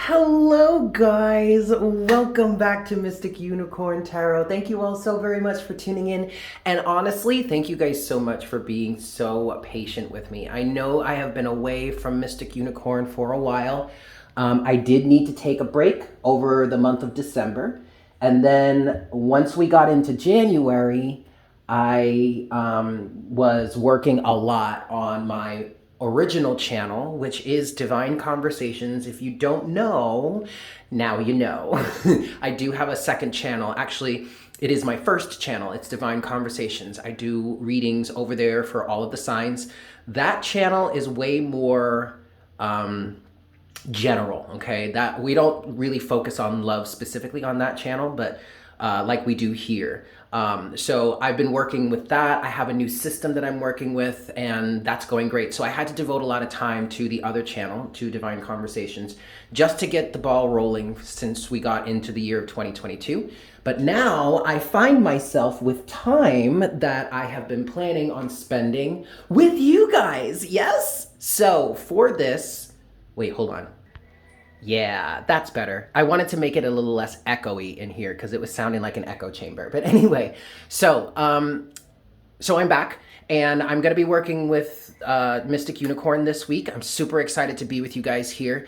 Hello guys, welcome back to Mystic Unicorn Tarot. Thank you all so very much for tuning in, and honestly, thank you guys so much for being so patient with me. I know I have been away from Mystic Unicorn for a while. I did need to take a break over the month of December, and then once we got into January, I was working a lot on my original channel, which is Divine Conversations. If you don't know, now you know. I do have a second channel. Actually, it is my first channel. It's Divine Conversations. I do readings over there for all of the signs. That channel is way more general, okay? That we don't really focus on love specifically on that channel, but like we do here. So I've been working with that. I have a new system that I'm working with, and that's going great. So I had to devote a lot of time to the other channel, to Divine Conversations, just to get the ball rolling since we got into the year of 2022. But now I find myself with time that I have been planning on spending with you guys. Yes? So for this, wait, hold on. Yeah, that's better. I wanted to make it a little less echoey in here because it was sounding like an echo chamber. But anyway, so I'm back, and I'm going to be working with Mystic Unicorn this week. I'm super excited to be with you guys here.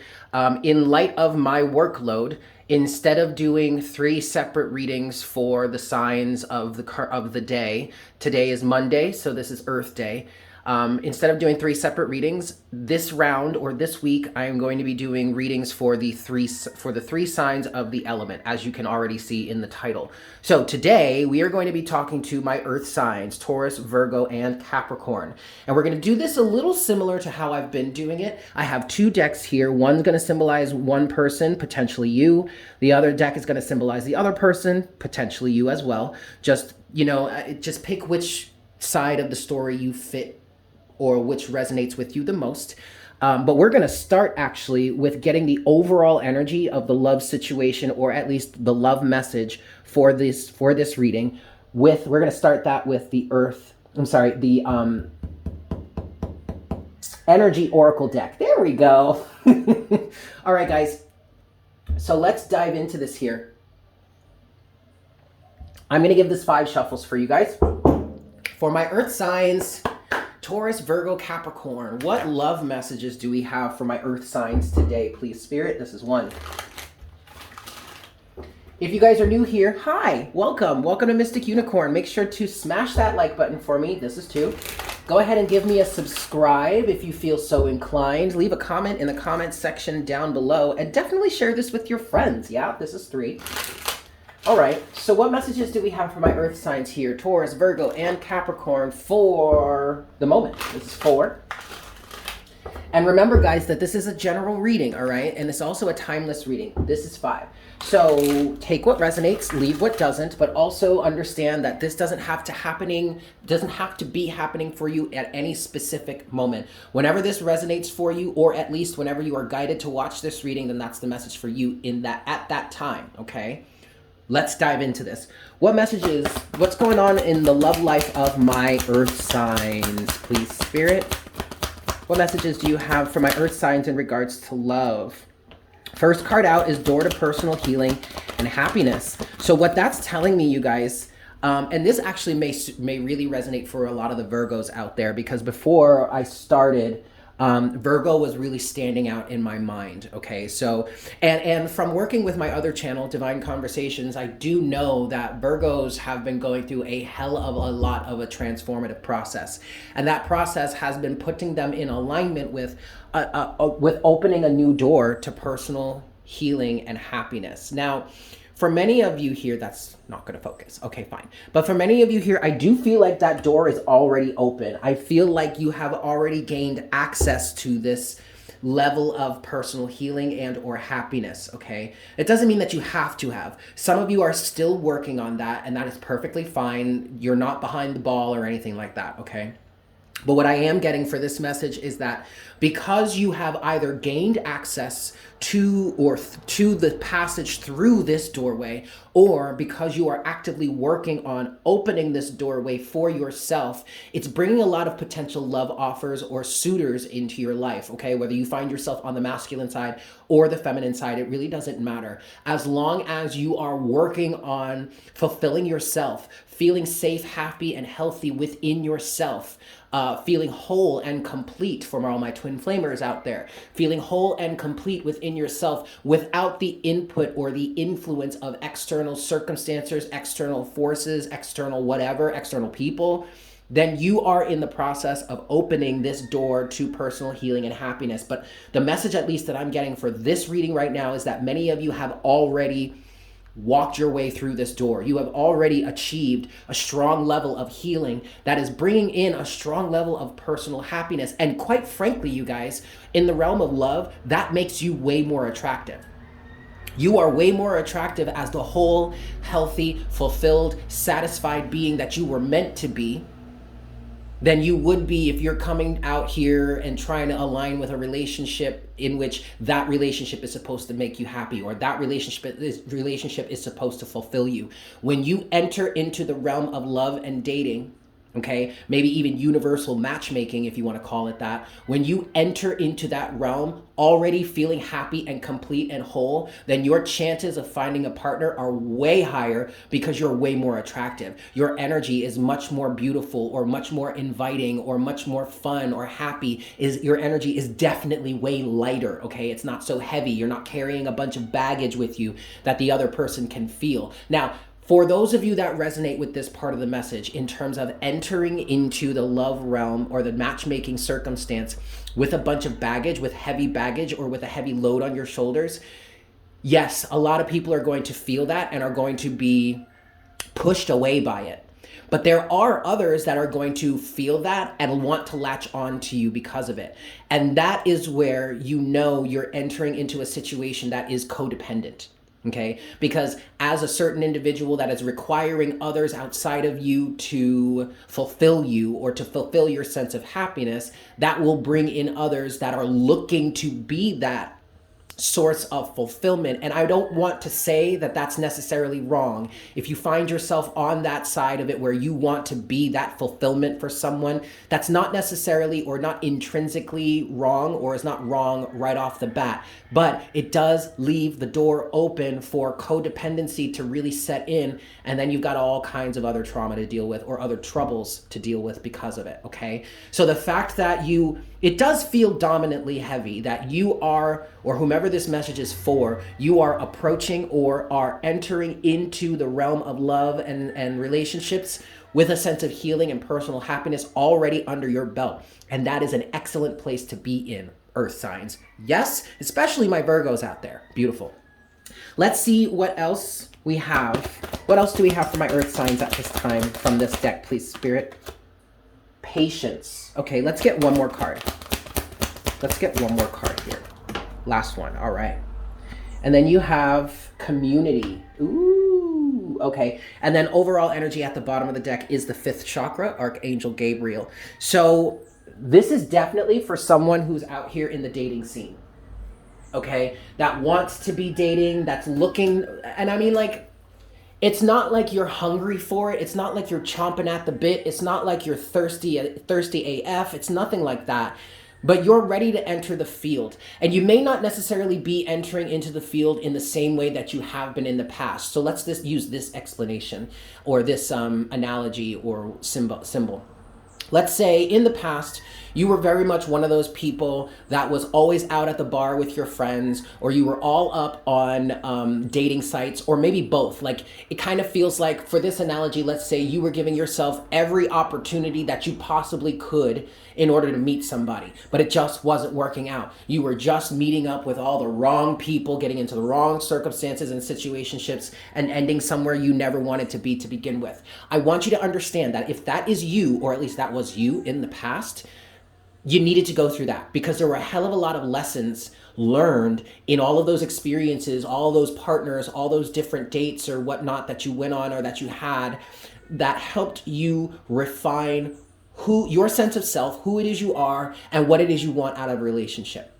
In light of my workload, instead of doing 3 separate readings for the signs of the day, today is Monday, so this is Earth Day. Instead of doing 3 separate readings, this round or this week, I am going to be doing readings for the three signs of the element, as you can already see in the title. So today we are going to be talking to my earth signs, Taurus, Virgo, and Capricorn. And we're going to do this a little similar to how I've been doing it. I have 2 decks here. One's going to symbolize one person, potentially you. The other deck is going to symbolize the other person, potentially you as well. Just, just pick which side of the story you fit or which resonates with you the most. But we're going to start actually with getting the overall energy of the love situation, or at least the love message for this reading. We're going to start that with the energy oracle deck. There we go. All right, guys. So let's dive into this here. I'm going to give this 5 shuffles for you guys. For my earth signs, Taurus, Virgo, Capricorn. What love messages do we have for my earth signs today, please, Spirit? This is 1. If you guys are new here, hi, welcome. Welcome to Mystic Unicorn. Make sure to smash that like button for me. This is 2. Go ahead and give me a subscribe if you feel so inclined. Leave a comment in the comment section down below, and definitely share this with your friends. Yeah, this is 3. All right, so what messages do we have for my earth signs here? Taurus, Virgo, and Capricorn for the moment. This is 4. And remember, guys, that this is a general reading, all right? And it's also a timeless reading. This is 5. So take what resonates, leave what doesn't, but also understand that this doesn't have to be happening for you at any specific moment. Whenever this resonates for you, or at least whenever you are guided to watch this reading, then that's the message for you at that time, okay? Let's dive into this. What's going on in the love life of my earth signs, please, Spirit? What messages do you have for my earth signs in regards to love? First card out is Door to Personal Healing and Happiness. So what that's telling me, you guys, and this actually may really resonate for a lot of the Virgos out there, because before I started, Virgo was really standing out in my mind, okay? So, and from working with my other channel, Divine Conversations, I do know that Virgos have been going through a hell of a lot of a transformative process. And that process has been putting them in alignment with opening a new door to personal healing and happiness. Now, for many of you here, that's not going to focus. Okay, fine. But for many of you here, I do feel like that door is already open. I feel like you have already gained access to this level of personal healing and or happiness, okay? It doesn't mean that you have to have. Some of you are still working on that, and that is perfectly fine. You're not behind the ball or anything like that, okay? But what I am getting for this message is that because you have either gained access to to the passage through this doorway, or because you are actively working on opening this doorway for yourself, it's bringing a lot of potential love offers or suitors into your life, okay? Whether you find yourself on the masculine side or the feminine side, it really doesn't matter. As long as you are working on fulfilling yourself, feeling safe, happy, and healthy within yourself, feeling whole and complete, for all my twin flamers out there, feeling whole and complete within yourself without the input or the influence of external circumstances, external forces, external whatever, external people, then you are in the process of opening this door to personal healing and happiness. But the message, at least that I'm getting for this reading right now, is that many of you have already walked your way through this door. You have already achieved a strong level of healing that is bringing in a strong level of personal happiness. And quite frankly, you guys, in the realm of love, that makes you way more attractive. You are way more attractive as the whole, healthy, fulfilled, satisfied being that you were meant to be than you would be if you're coming out here and trying to align with a relationship in which that relationship is supposed to make you happy, or that relationship is supposed to fulfill you. When you enter into the realm of love and dating, okay, maybe even universal matchmaking, if you want to call it that, when you enter into that realm already feeling happy and complete and whole, then your chances of finding a partner are way higher because you're way more attractive. Your energy is much more beautiful, or much more inviting, or much more fun or happy. Your energy is definitely way lighter, okay? It's not so heavy. You're not carrying a bunch of baggage with you that the other person can feel. Now, for those of you that resonate with this part of the message in terms of entering into the love realm or the matchmaking circumstance with a bunch of baggage, with heavy baggage, or with a heavy load on your shoulders, yes, a lot of people are going to feel that and are going to be pushed away by it. But there are others that are going to feel that and want to latch on to you because of it. And that is where you know you're entering into a situation that is codependent. Okay, because as a certain individual that is requiring others outside of you to fulfill you or to fulfill your sense of happiness, that will bring in others that are looking to be that source of fulfillment. And I don't want to say that that's necessarily wrong. If you find yourself on that side of it where you want to be that fulfillment for someone, that's not necessarily or not intrinsically wrong, or is not wrong right off the bat. But it does leave the door open for codependency to really set in, and then you've got all kinds of other trauma to deal with, or other troubles to deal with because of it, okay? So the fact that it does feel dominantly heavy, that you are, or whomever this message is for, you are approaching or are entering into the realm of love and relationships with a sense of healing and personal happiness already under your belt. And that is an excellent place to be in, Earth signs. Yes, especially my Virgos out there. Beautiful. Let's see what else we have. What else do we have for my Earth signs at this time from this deck, please, Spirit? Patience. Okay, let's get one more card. Let's get one more card here. Last one. All right. And then you have community. Ooh, okay. And then overall energy at the bottom of the deck is the 5th chakra, Archangel Gabriel. So this is definitely for someone who's out here in the dating scene. Okay, that wants to be dating, that's looking, and I mean, like, it's not like you're hungry for it. It's not like you're chomping at the bit. It's not like you're thirsty AF. It's nothing like that. But you're ready to enter the field. And you may not necessarily be entering into the field in the same way that you have been in the past. So let's just use this explanation, or this analogy or symbol. Let's say in the past, you were very much one of those people that was always out at the bar with your friends, or you were all up on dating sites, or maybe both. Like, it kind of feels like, for this analogy, let's say you were giving yourself every opportunity that you possibly could in order to meet somebody, but it just wasn't working out. You were just meeting up with all the wrong people, getting into the wrong circumstances and situationships, and ending somewhere you never wanted to be to begin with. I want you to understand that if that is you, or at least that was you in the past, you needed to go through that, because there were a hell of a lot of lessons learned in all of those experiences, all those partners, all those different dates or whatnot that you went on or that you had, that helped you refine your sense of self, who it is you are, and what it is you want out of a relationship.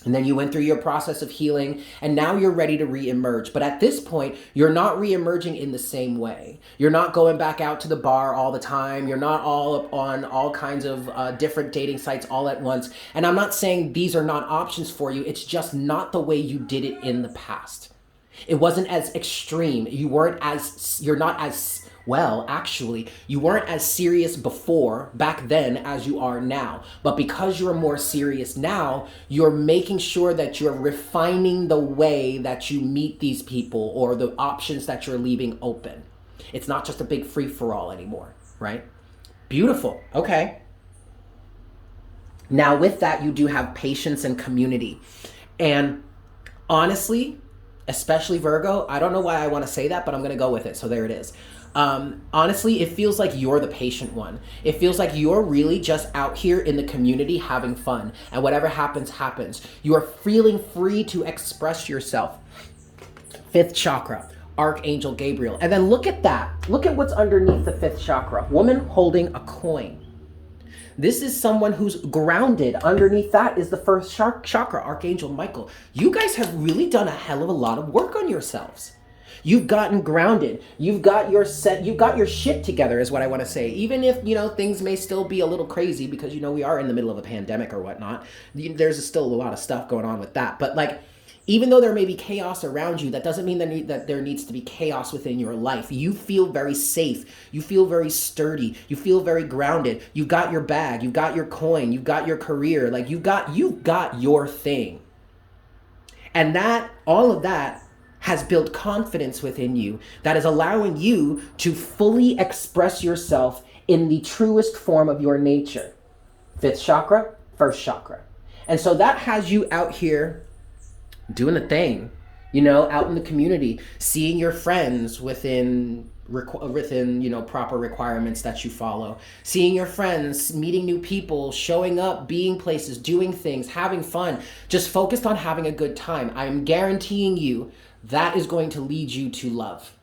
And then you went through your process of healing, and now you're ready to re-emerge. But at this point, you're not re-emerging in the same way. You're not going back out to the bar all the time. You're not all on all kinds of different dating sites all at once. And I'm not saying these are not options for you. It's just not the way you did it in the past. It wasn't as extreme. You're not as, well, actually, you weren't as serious back then as you are now. But because you're more serious now, you're making sure that you're refining the way that you meet these people or the options that you're leaving open. It's not just a big free-for-all anymore, right? Beautiful. Okay. Now with that, you do have patience and community. And honestly, especially Virgo, I don't know why I want to say that, but I'm going to go with it. So there it is. Honestly, it feels like you're the patient one. It feels like you're really just out here in the community having fun, and whatever happens, happens. You are feeling free to express yourself. 5th chakra, Archangel Gabriel. And then look at that. Look at what's underneath the 5th chakra. Woman holding a coin. This is someone who's grounded. Underneath that is the 1st chakra, Archangel Michael. You guys have really done a hell of a lot of work on yourselves. You've gotten grounded. You've got your shit together is what I want to say. Even if, things may still be a little crazy because, we are in the middle of a pandemic or whatnot. There's still a lot of stuff going on with that. But even though there may be chaos around you, that doesn't mean that there needs to be chaos within your life. You feel very safe. You feel very sturdy. You feel very grounded. You've got your bag. You've got your coin. You've got your career. You've got your thing. And all of that has built confidence within you that is allowing you to fully express yourself in the truest form of your nature. 5th chakra, 1st chakra. And so that has you out here doing the thing, out in the community, seeing your friends within proper requirements that you follow, seeing your friends, meeting new people, showing up, being places, doing things, having fun, just focused on having a good time. I'm guaranteeing you that is going to lead you to love,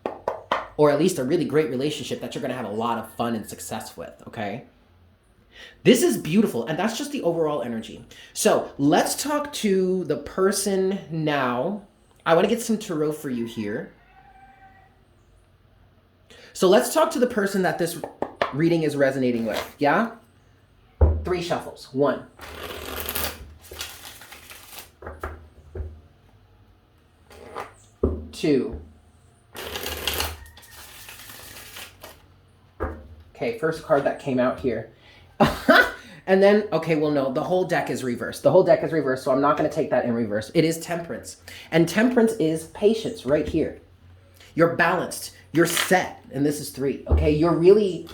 or at least a really great relationship that you're going to have a lot of fun and success with, okay? This is beautiful, and that's just the overall energy. So let's talk to the person now. I want to get some tarot for you here. So let's talk to the person that this reading is resonating with, yeah? 3 shuffles. 1. 2. Okay, first card that came out here. And then, okay, well, no, the whole deck is reversed. The whole deck is reversed, so I'm not going to take that in reverse. It is Temperance. And Temperance is patience right here. You're balanced. You're set. And this is 3, okay? You're really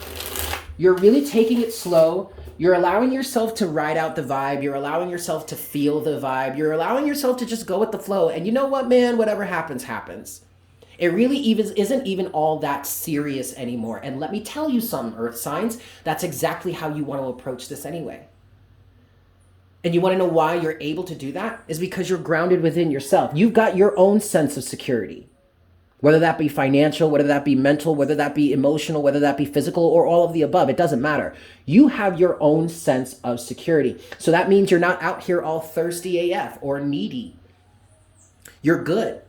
taking it slow. You're allowing yourself to ride out the vibe. You're allowing yourself to feel the vibe. You're allowing yourself to just go with the flow. And you know what, man? Whatever happens, happens. It really isn't even all that serious anymore. And let me tell you some earth signs, that's exactly how you want to approach this anyway. And you want to know why you're able to do that? Is because you're grounded within yourself. You've got your own sense of security. Whether that be financial, whether that be mental, whether that be emotional, whether that be physical, or all of the above, it doesn't matter. You have your own sense of security. So that means you're not out here all thirsty AF or needy. You're good.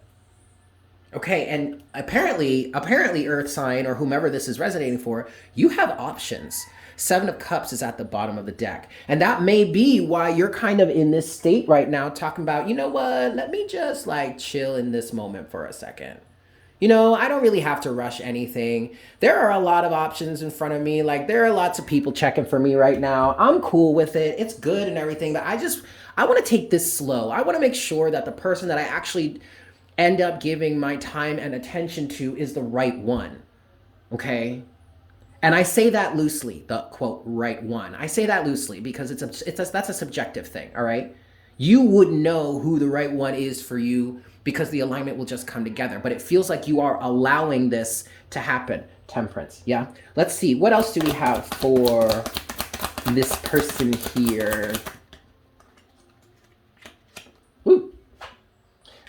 Okay, and apparently earth sign or whomever this is resonating for, you have options. 7 of Cups is at the bottom of the deck. And that may be why you're kind of in this state right now talking about, you know what, let me just chill in this moment for a second. I don't really have to rush anything. There are a lot of options in front of me. There are lots of people checking for me right now. I'm cool with it. It's good and everything, but I want to take this slow. I want to make sure that the person that I actually end up giving my time and attention to is the right one, okay? And I say that loosely, the quote, right one. I say that loosely because that's a subjective thing, all right? You would know who the right one is for you because the alignment will just come together. But it feels like you are allowing this to happen. Temperance, yeah? Let's see, what else do we have for this person here? Woo.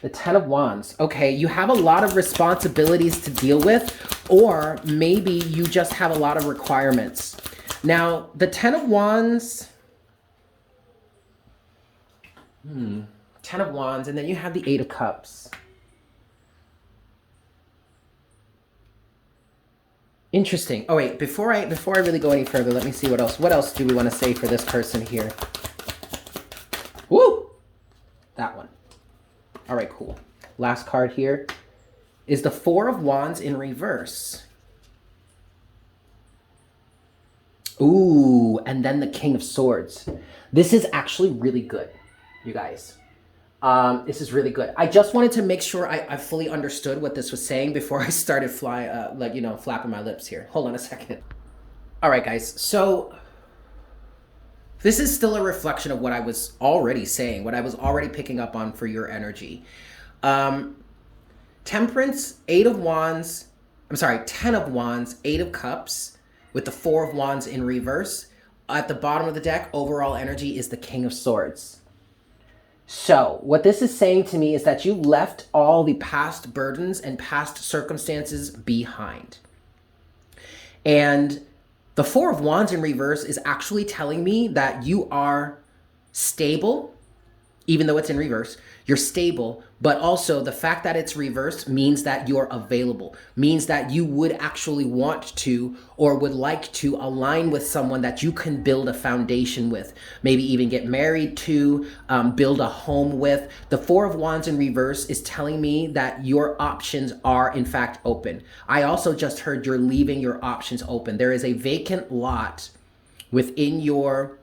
The 10 of Wands. Okay, you have a lot of responsibilities to deal with, or maybe you just have a lot of requirements. Now, the Ten of Wands. 10 of Wands, and then you have the 8 of Cups. Interesting. Oh wait, before I really go any further, let me see what else. What else do we want to say for this person here? Woo! That one. All right, cool. Last card here is the 4 of Wands in reverse. Ooh, and then the King of Swords. This is actually really good, you guys. This is really good. I just wanted to make sure I fully understood what this was saying before I started flapping my lips here. Hold on a second. All right, guys. So this is still a reflection of what I was already saying, what I was already picking up on for your energy. Temperance, 8 of Wands. I'm sorry, 10 of Wands, 8 of Cups with the 4 of Wands in reverse. At the bottom of the deck, overall energy is the King of Swords. So what this is saying to me is that you left all the past burdens and past circumstances behind. And the 4 of Wands in reverse is actually telling me that you are stable, even though it's in reverse. You're stable, but also the fact that it's reversed means that you're available, means that you would actually want to or would like to align with someone that you can build a foundation with, maybe even get married to, build a home with. The 4 of Wands in reverse is telling me that your options are in fact open. I also just heard you're leaving your options open. There is a vacant lot within your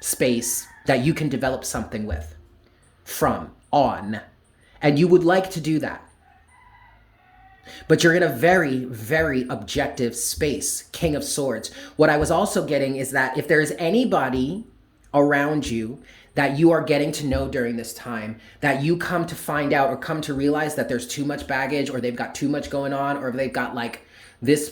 space that you can develop something with. And you would like to do that, but you're in a very, very objective space. King of Swords. What I was also getting is that if there's anybody around you that you are getting to know during this time, that you come to find out or come to realize that there's too much baggage, or they've got too much going on, or they've got like this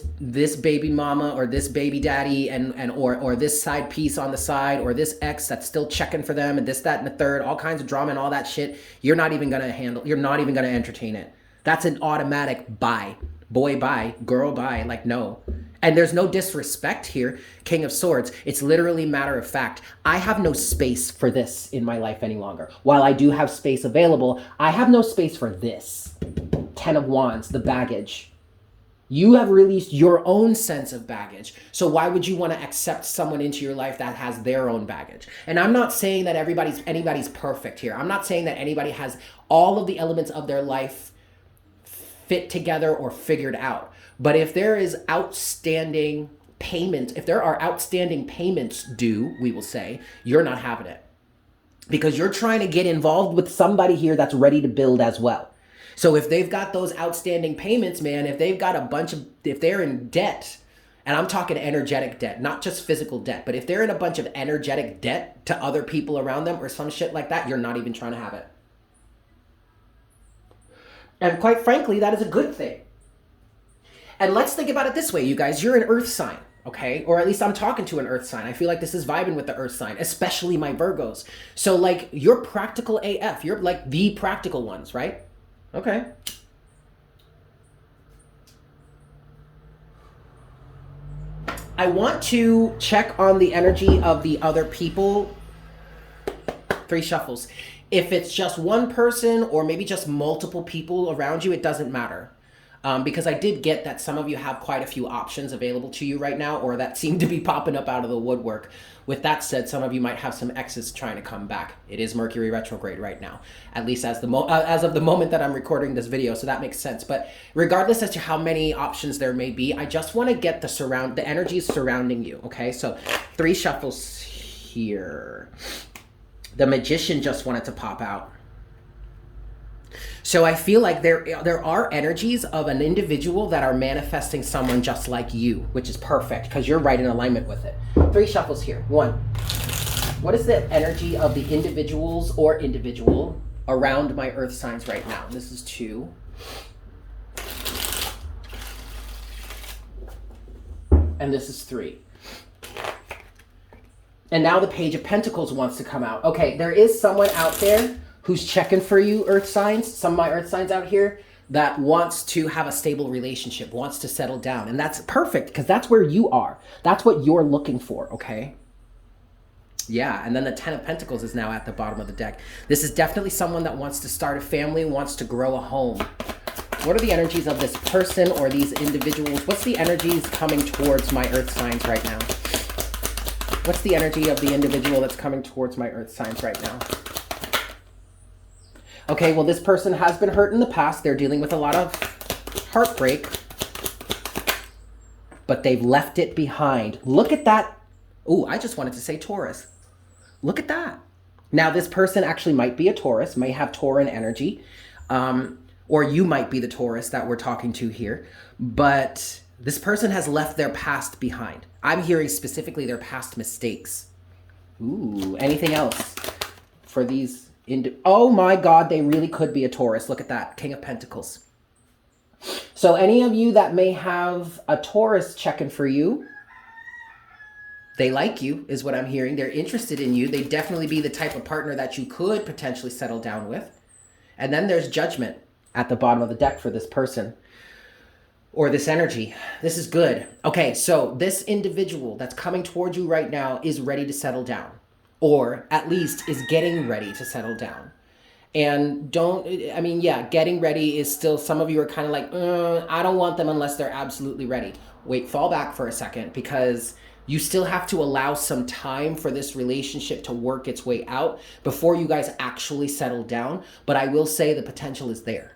baby mama or this baby daddy or this side piece on the side, or this ex that's still checking for them, and this, that, and the third, all kinds of drama and all that shit, you're not even gonna entertain it. That's an automatic bye. Boy bye, girl bye, like no. And there's no disrespect here, King of Swords. It's literally matter of fact. I have no space for this in my life any longer. While I do have space available, I have no space for this. 10 of Wands, the baggage. You have released your own sense of baggage. So why would you want to accept someone into your life that has their own baggage? And I'm not saying that anybody's perfect here. I'm not saying that anybody has all of the elements of their life fit together or figured out. But if there is outstanding payment, if there are outstanding payments due, we will say, you're not having it. Because you're trying to get involved with somebody here that's ready to build as well. So if they've got those outstanding payments, man, if they've got if they're in debt, and I'm talking energetic debt, not just physical debt, but if they're in a bunch of energetic debt to other people around them or some shit like that, you're not even trying to have it. And quite frankly, that is a good thing. And let's think about it this way, you guys. You're an earth sign, okay? Or at least I'm talking to an earth sign. I feel like this is vibing with the earth sign, especially my Virgos. So like, you're practical AF. You're like the practical ones, right? Okay. I want to check on the energy of the other people. 3 shuffles. If it's just one person or maybe just multiple people around you, it doesn't matter. Because I did get that some of you have quite a few options available to you right now, or that seem to be popping up out of the woodwork. With that said, some of you might have some exes trying to come back. It is Mercury retrograde right now, at least as of the moment that I'm recording this video, so that makes sense. But regardless as to how many options there may be, I just want to get the energies surrounding you, okay? So 3 shuffles here. The Magician just wanted to pop out. So I feel like there are energies of an individual that are manifesting someone just like you, which is perfect because you're right in alignment with it. 3 shuffles here. 1. What is the energy of the individuals or individual around my earth signs right now? This is 2. And this is 3. And now the Page of Pentacles wants to come out. Okay, there is someone out there who's checking for you, earth signs. Some of my earth signs out here, that wants to have a stable relationship, wants to settle down. And that's perfect because that's where you are. That's what you're looking for, okay? Yeah, and then the Ten of Pentacles is now at the bottom of the deck. This is definitely someone that wants to start a family, wants to grow a home. What are the energies of this person or these individuals? What's the energies coming towards my earth signs right now? What's the energy of the individual that's coming towards my earth signs right now? Okay, well, this person has been hurt in the past. They're dealing with a lot of heartbreak, but they've left it behind. Look at that. Oh, I just wanted to say Taurus. Look at that. Now, this person actually might be a Taurus, may have Tauran energy, or you might be the Taurus that we're talking to here, but this person has left their past behind. I'm hearing specifically their past mistakes. Ooh, anything else for these? Oh my God, they really could be a Taurus. Look at that, King of Pentacles. So any of you that may have a Taurus checking for you, they like you, is what I'm hearing. They're interested in you. They'd definitely be the type of partner that you could potentially settle down with. And then there's Judgment at the bottom of the deck for this person or this energy. This is good. Okay, so this individual that's coming towards you right now is ready to settle down, or at least is getting ready to settle down. And getting ready is still, some of you are kind of like, I don't want them unless they're absolutely ready. Wait, fall back for a second, because you still have to allow some time for this relationship to work its way out before you guys actually settle down. But I will say the potential is there.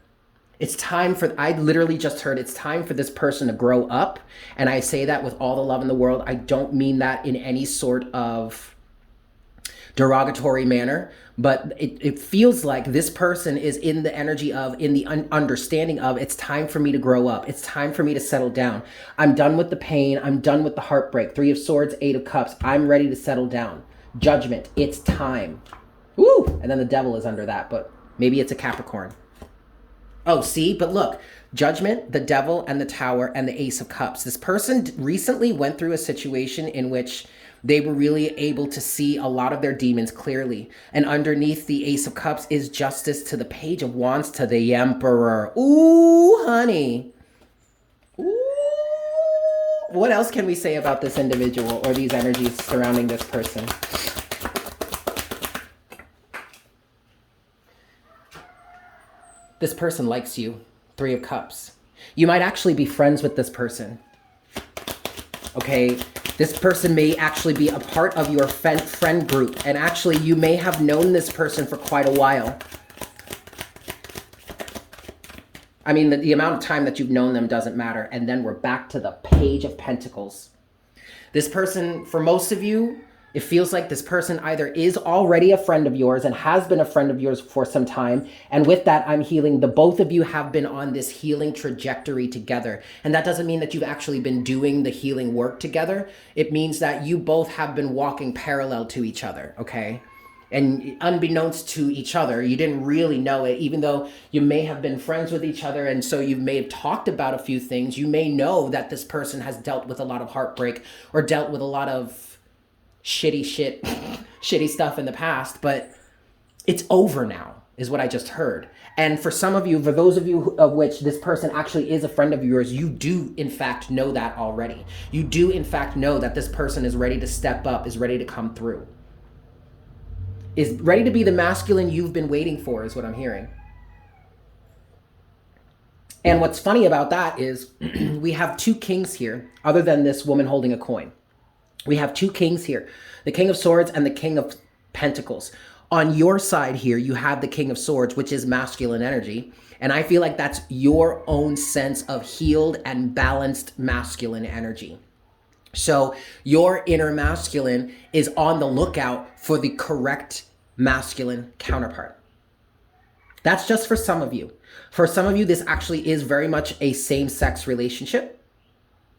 It's time for, I literally just heard, it's time for this person to grow up. And I say that with all the love in the world. I don't mean that in any sort of derogatory manner, but it feels like this person is in the energy of, in the understanding of, it's time for me to grow up. It's time for me to settle down. I'm done with the pain. I'm done with the heartbreak. 3 of Swords, 8 of Cups. I'm ready to settle down. Judgment. It's time. Woo! And then the Devil is under that, but maybe it's a Capricorn. Oh, see? But look, Judgment, the Devil, and the Tower, and the Ace of Cups. This person recently went through a situation in which they were really able to see a lot of their demons clearly. And underneath the Ace of Cups is Justice to the Page of Wands to the Emperor. Ooh, honey. Ooh. What else can we say about this individual or these energies surrounding this person? This person likes you. 3 of Cups. You might actually be friends with this person. Okay, this person may actually be a part of your friend group. And actually, you may have known this person for quite a while. I mean, the amount of time that you've known them doesn't matter. And then we're back to the Page of Pentacles. This person, for most of you, it feels like this person either is already a friend of yours and has been a friend of yours for some time. And with that, I'm healing. The both of you have been on this healing trajectory together. And that doesn't mean that you've actually been doing the healing work together. It means that you both have been walking parallel to each other, okay? And unbeknownst to each other, you didn't really know it, even though you may have been friends with each other. And so you may have talked about a few things. You may know that this person has dealt with a lot of heartbreak or dealt with a lot of shitty stuff in the past, but it's over now, is what I just heard. And for some of you, for those of you of which this person actually is a friend of yours, you do in fact know that already. You do in fact know that this person is ready to step up, is ready to come through, is ready to be the masculine you've been waiting for, is what I'm hearing. And what's funny about that is we have 2 kings here, other than this woman holding a coin. We have 2 kings here, the King of Swords and the King of Pentacles. On your side here, you have the King of Swords, which is masculine energy. And I feel like that's your own sense of healed and balanced masculine energy. So your inner masculine is on the lookout for the correct masculine counterpart. That's just for some of you. For some of you, this actually is very much a same-sex relationship.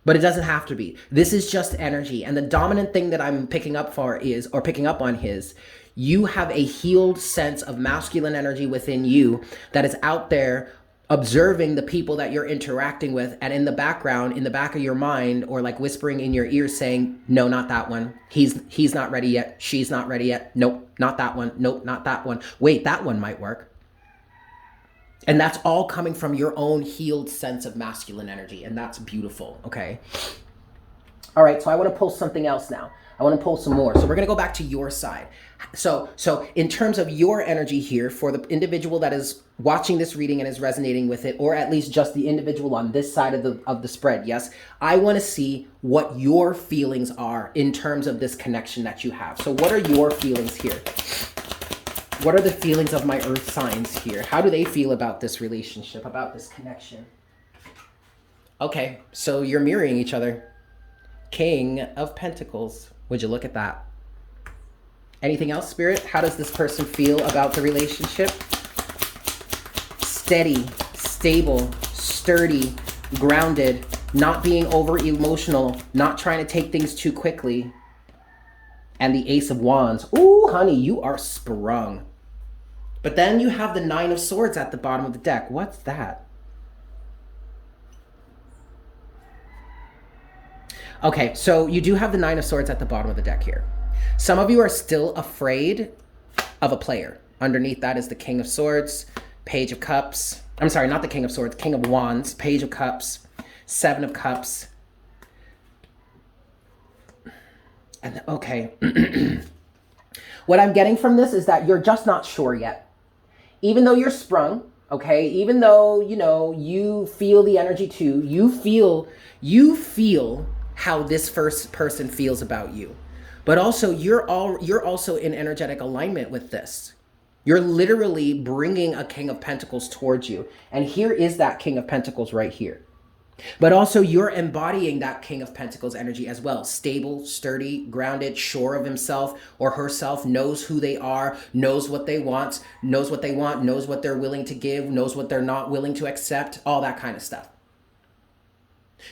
But it doesn't have to be. This is just energy. And the dominant thing that I'm picking up on is you have a healed sense of masculine energy within you that is out there observing the people that you're interacting with, and in the background, in the back of your mind, or like whispering in your ear saying, no, not that one. He's not ready yet. She's not ready yet. Nope, not that one. Nope, not that one. Wait, that one might work. And that's all coming from your own healed sense of masculine energy. And that's beautiful, okay? All right, so I want to pull something else now. I want to pull some more. So we're going to go back to your side. So in terms of your energy here, for the individual that is watching this reading and is resonating with it, or at least just the individual on this side of the spread, yes, I want to see what your feelings are in terms of this connection that you have. So what are your feelings here? What are the feelings of my earth signs here? How do they feel about this relationship, about this connection? Okay, so you're mirroring each other. King of Pentacles. Would you look at that? Anything else, Spirit? How does this person feel about the relationship? Steady, stable, sturdy, grounded, not being over emotional, not trying to take things too quickly. And the Ace of Wands. Ooh, honey, you are sprung. But then you have the Nine of Swords at the bottom of the deck. What's that? Okay, so you do have the Nine of Swords at the bottom of the deck here. Some of you are still afraid of a player. Underneath that is the King of Swords, Page of Cups. I'm sorry, not the King of Swords, King of Wands, Page of Cups, Seven of Cups. And okay. What I'm getting from this is that you're just not sure yet. Even though you're sprung, okay, even though, you know, you feel the energy too, you feel how this first person feels about you. But also you're also in energetic alignment with this. You're literally bringing a King of Pentacles towards you. And here is that King of Pentacles right here. But also you're embodying that King of Pentacles energy as well. Stable, sturdy, grounded, sure of himself or herself, knows who they are, knows what they want, knows what they're willing to give, knows what they're not willing to accept, all that kind of stuff.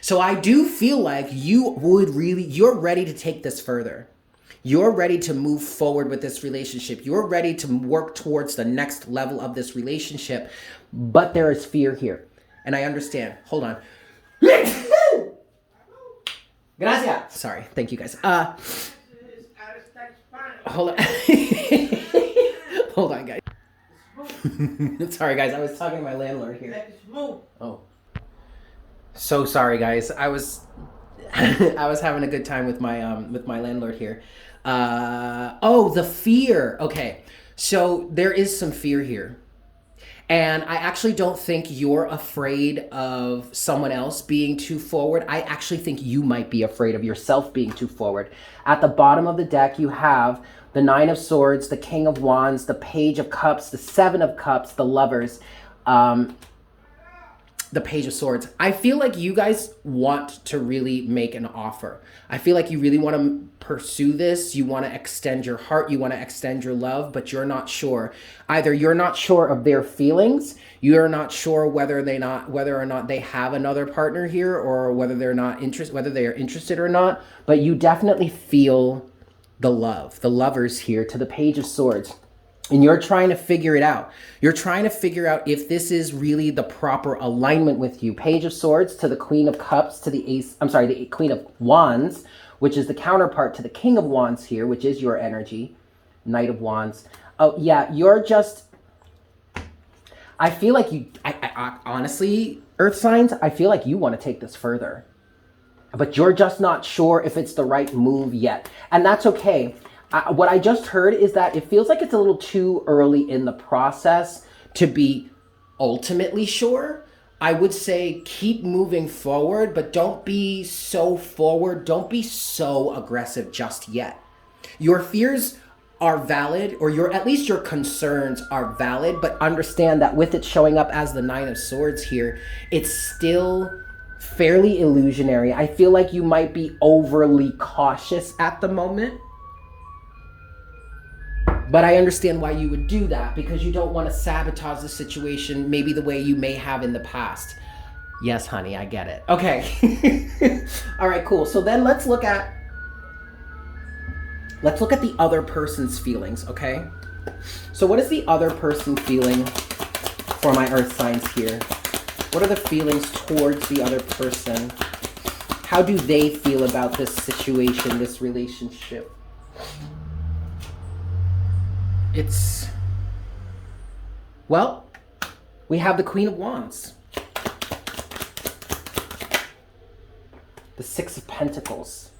So I do feel like you're ready to take this further. You're ready to move forward with this relationship. You're ready to work towards the next level of this relationship. But there is fear here. And I understand. Hold on. Gracias. Sorry. Thank you, guys. Hold on. Hold on, guys. Sorry, guys. I was talking to my landlord here. Oh. So sorry, guys. I was having a good time with my landlord here. Oh, the fear. Okay. So there is some fear here. And I actually don't think you're afraid of someone else being too forward. I actually think you might be afraid of yourself being too forward. At the bottom of the deck, you have the Nine of Swords, the King of Wands, the Page of Cups, the Seven of Cups, the Lovers, the Page of Swords. I feel like you guys want to really make an offer. I feel like you really want to pursue this. You want to extend your heart. You want to extend your love, but you're not sure. Either you're not sure of their feelings. You're not sure whether or not they have another partner here, or whether they are interested or not. But you definitely feel the love, the lovers here to the Page of Swords. And you're trying to figure it out. You're trying to figure out if this is really the proper alignment with you. Page of Swords to the Queen of Cups to the Queen of Wands, which is the counterpart to the King of Wands here, which is your energy. Knight of Wands. Oh, yeah, you're just... I feel like I honestly, Earth signs, I feel like you want to take this further. But you're just not sure if it's the right move yet. And that's okay. What I just heard is that it feels like it's a little too early in the process to be ultimately sure. I would say keep moving forward, but don't be so forward. Don't be so aggressive just yet. Your fears are valid, or at least your concerns are valid, but understand that with it showing up as the Nine of Swords here, it's still fairly illusionary. I feel like you might be overly cautious at the moment. But I understand why you would do that, because you don't want to sabotage the situation maybe the way you may have in the past. Yes, honey, I get it. Okay. All right, cool. So then let's look at the other person's feelings, okay? So what is the other person feeling for my Earth signs here? What are the feelings towards the other person? How do they feel about this situation, this relationship? Well, We have the Queen of Wands. The Six of Pentacles.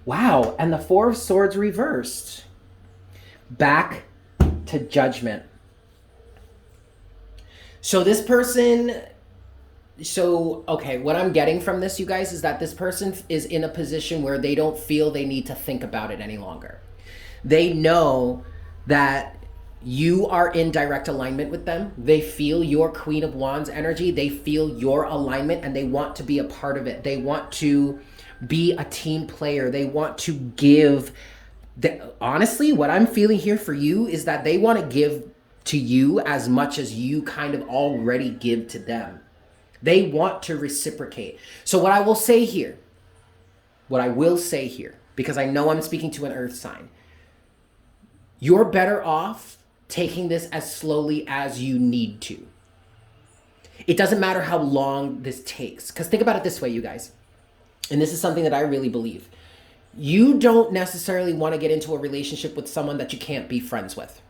Wow, and the Four of Swords reversed. Back to Judgment. So this person, okay, what I'm getting from this, you guys, is that this person is in a position where they don't feel they need to think about it any longer. They know that you are in direct alignment with them. They feel your Queen of Wands energy. They feel your alignment and they want to be a part of it. They want to be a team player. They want to give. Honestly, what I'm feeling here for you is that they want to give to you as much as you kind of already give to them. They want to reciprocate. So what I will say here, because I know I'm speaking to an earth sign, you're better off taking this as slowly as you need to. It doesn't matter how long this takes. Because think about it this way, you guys. And this is something that I really believe. You don't necessarily want to get into a relationship with someone that you can't be friends with.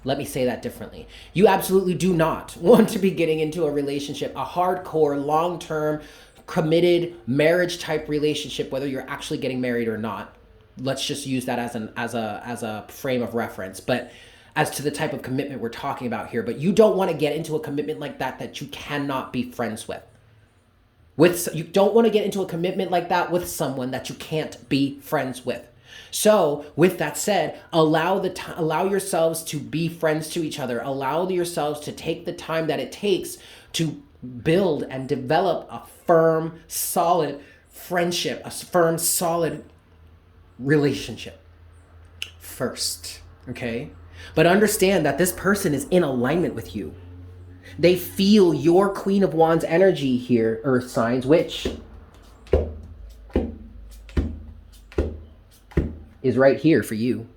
Let me say that differently. You absolutely do not want to be getting into a relationship, a hardcore, long-term, committed marriage type relationship, whether you're actually getting married or not. Let's just use that as a frame of reference. But as to the type of commitment we're talking about here, but you don't want to get into a commitment like that you cannot be friends with. You don't want to get into a commitment like that with someone that you can't be friends with. So with that said, allow yourselves to be friends to each other. Allow yourselves to take the time that it takes to build and develop a firm, solid friendship, a firm, solid relationship first, okay? But understand that this person is in alignment with you. They feel your Queen of Wands energy here, earth signs, which is right here for you.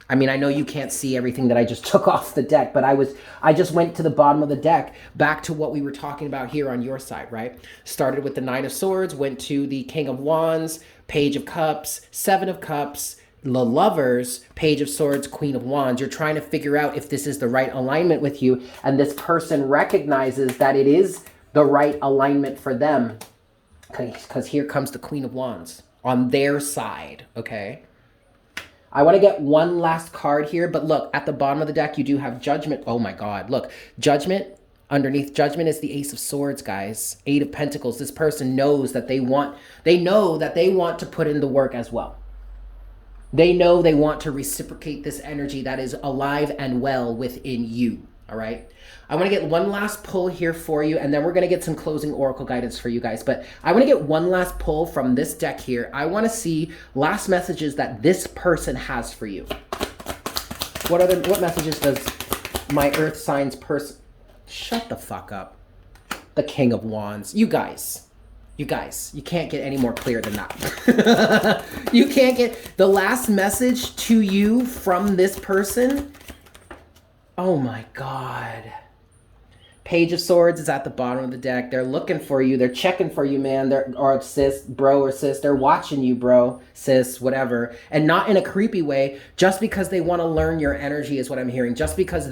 I mean, I know you can't see everything that I just took off the deck, but I just went to the bottom of the deck, back to what we were talking about here on your side, right? Started with the Nine of Swords, went to the King of Wands, Page of Cups, Seven of Cups, the Lovers, Page of Swords, Queen of Wands. You're trying to figure out if this is the right alignment with you, and this person recognizes that it is the right alignment for them, because here comes the Queen of Wands on their side, okay? I want to get one last card here, but look, at the bottom of the deck, you do have Judgment. Oh my God, look, Judgment. Underneath Judgment is the Ace of Swords, guys. Eight of Pentacles. This person knows that they know that they want to put in the work as well. They know they want to reciprocate this energy that is alive and well within you, all right? I want to get one last pull here for you, and then we're going to get some closing oracle guidance for you guys. But I want to get one last pull from this deck here. I want to see last messages that this person has for you. What messages does my earth signs person... Shut the fuck up. The King of Wands. You guys, you can't get any more clear than that. You can't get the last message to you from this person. Oh my God. Page of Swords is at the bottom of the deck. They're looking for you. They're checking for you, man. Or sis, bro, or sis. They're watching you, bro, sis, whatever. And not in a creepy way. Just because they want to learn your energy is what I'm hearing. Just because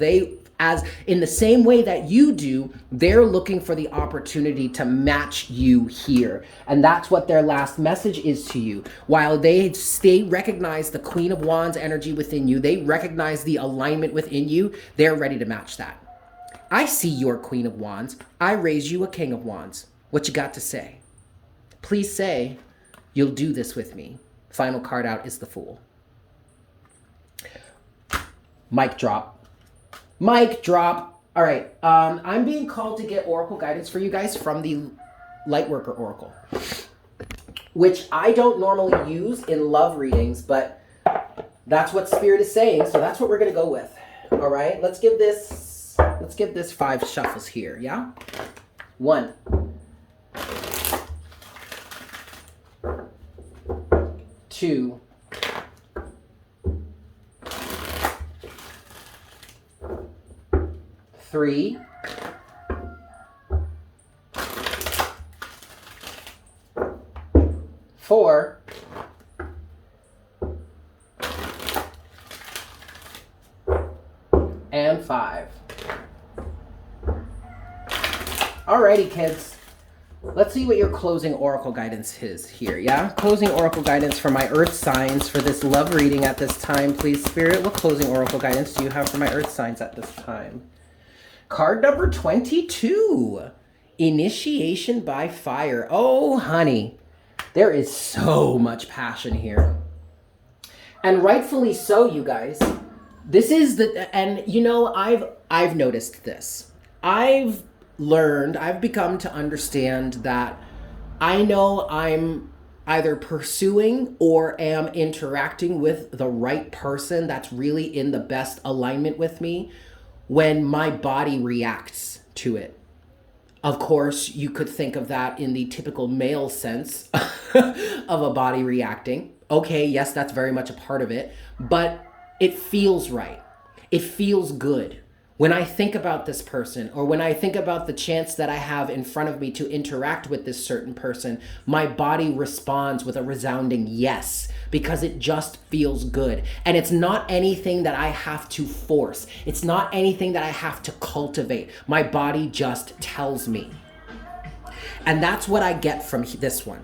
as in the same way that you do, they're looking for the opportunity to match you here. And that's what their last message is to you. While they recognize the Queen of Wands energy within you, they recognize the alignment within you, they're ready to match that. I see your Queen of Wands. I raise you a King of Wands. What you got to say? Please say, you'll do this with me. Final card out is the Fool. Mic drop. Mic drop. All right. I'm being called to get oracle guidance for you guys from the Lightworker Oracle, which I don't normally use in love readings, but that's what Spirit is saying, so that's what we're going to go with. All right. Let's give this 5 shuffles here, yeah? 1. 2. 3. 4. and 5. Alrighty, kids. Let's see what your closing oracle guidance is here, yeah? Closing oracle guidance for my earth signs for this love reading at this time, please, Spirit. What closing oracle guidance do you have for my earth signs at this time? Card number 22. Initiation by fire. Oh, honey. There is so much passion here. And rightfully so, you guys. This is and you know, I've noticed this. I've become to understand that I know I'm either pursuing or am interacting with the right person that's really in the best alignment with me when my body reacts to it. Of course, you could think of that in the typical male sense of a body reacting. Okay, yes, that's very much a part of it, but it feels right. It feels good. When I think about this person, or when I think about the chance that I have in front of me to interact with this certain person, my body responds with a resounding yes, because it just feels good. And it's not anything that I have to force. It's not anything that I have to cultivate. My body just tells me. And that's what I get from this one,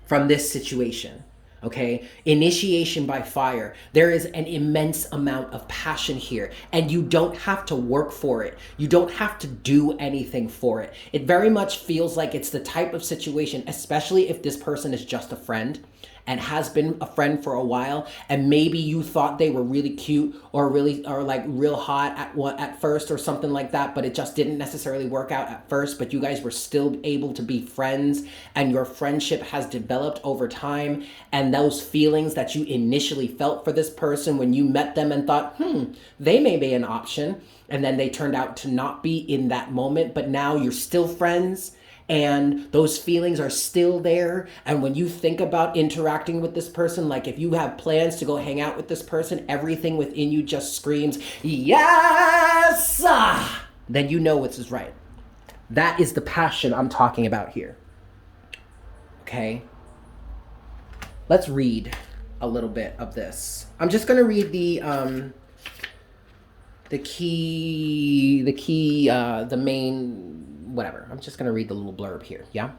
from this situation. Okay, initiation by fire. There is an immense amount of passion here, and you don't have to work for it. You don't have to do anything for it. It very much feels like it's the type of situation, especially if this person is just a friend and has been a friend for a while, and maybe you thought they were really cute or like real hot at first or something like that, but it just didn't necessarily work out at first, but you guys were still able to be friends, and your friendship has developed over time, and those feelings that you initially felt for this person when you met them and thought, they may be an option, and then they turned out to not be in that moment, but now you're still friends, and those feelings are still there. And when you think about interacting with this person, like if you have plans to go hang out with this person, everything within you just screams, yes! Then you know what's right. That is the passion I'm talking about here. Okay? Let's read a little bit of this. I'm just going to read the main, whatever. I'm just going to read the little blurb here, yeah?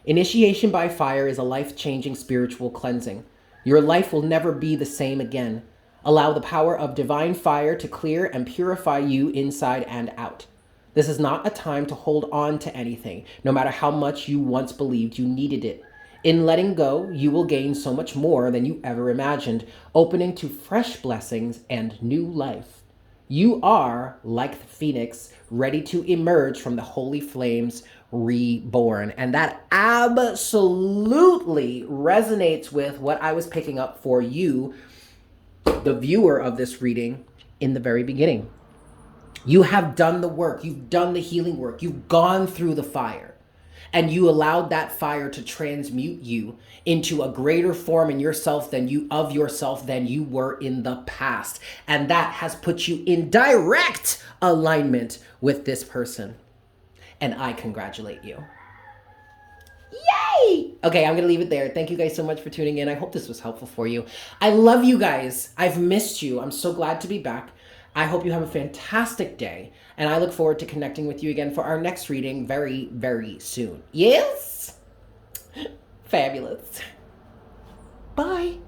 Initiation by fire is a life-changing spiritual cleansing. Your life will never be the same again. Allow the power of divine fire to clear and purify you inside and out. This is not a time to hold on to anything, no matter how much you once believed you needed it. In letting go, you will gain so much more than you ever imagined, opening to fresh blessings and new life. You are, like the phoenix, ready to emerge from the holy flames, reborn. And that absolutely resonates with what I was picking up for you, the viewer of this reading, in the very beginning. You have done the work. You've done the healing work. You've gone through the fire. And you allowed that fire to transmute you into a greater form in yourself than you were in the past. And that has put you in direct alignment with this person. And I congratulate you. Yay! Okay, I'm going to leave it there. Thank you guys so much for tuning in. I hope this was helpful for you. I love you guys. I've missed you. I'm so glad to be back. I hope you have a fantastic day, and I look forward to connecting with you again for our next reading very, very soon. Yes? Fabulous. Bye.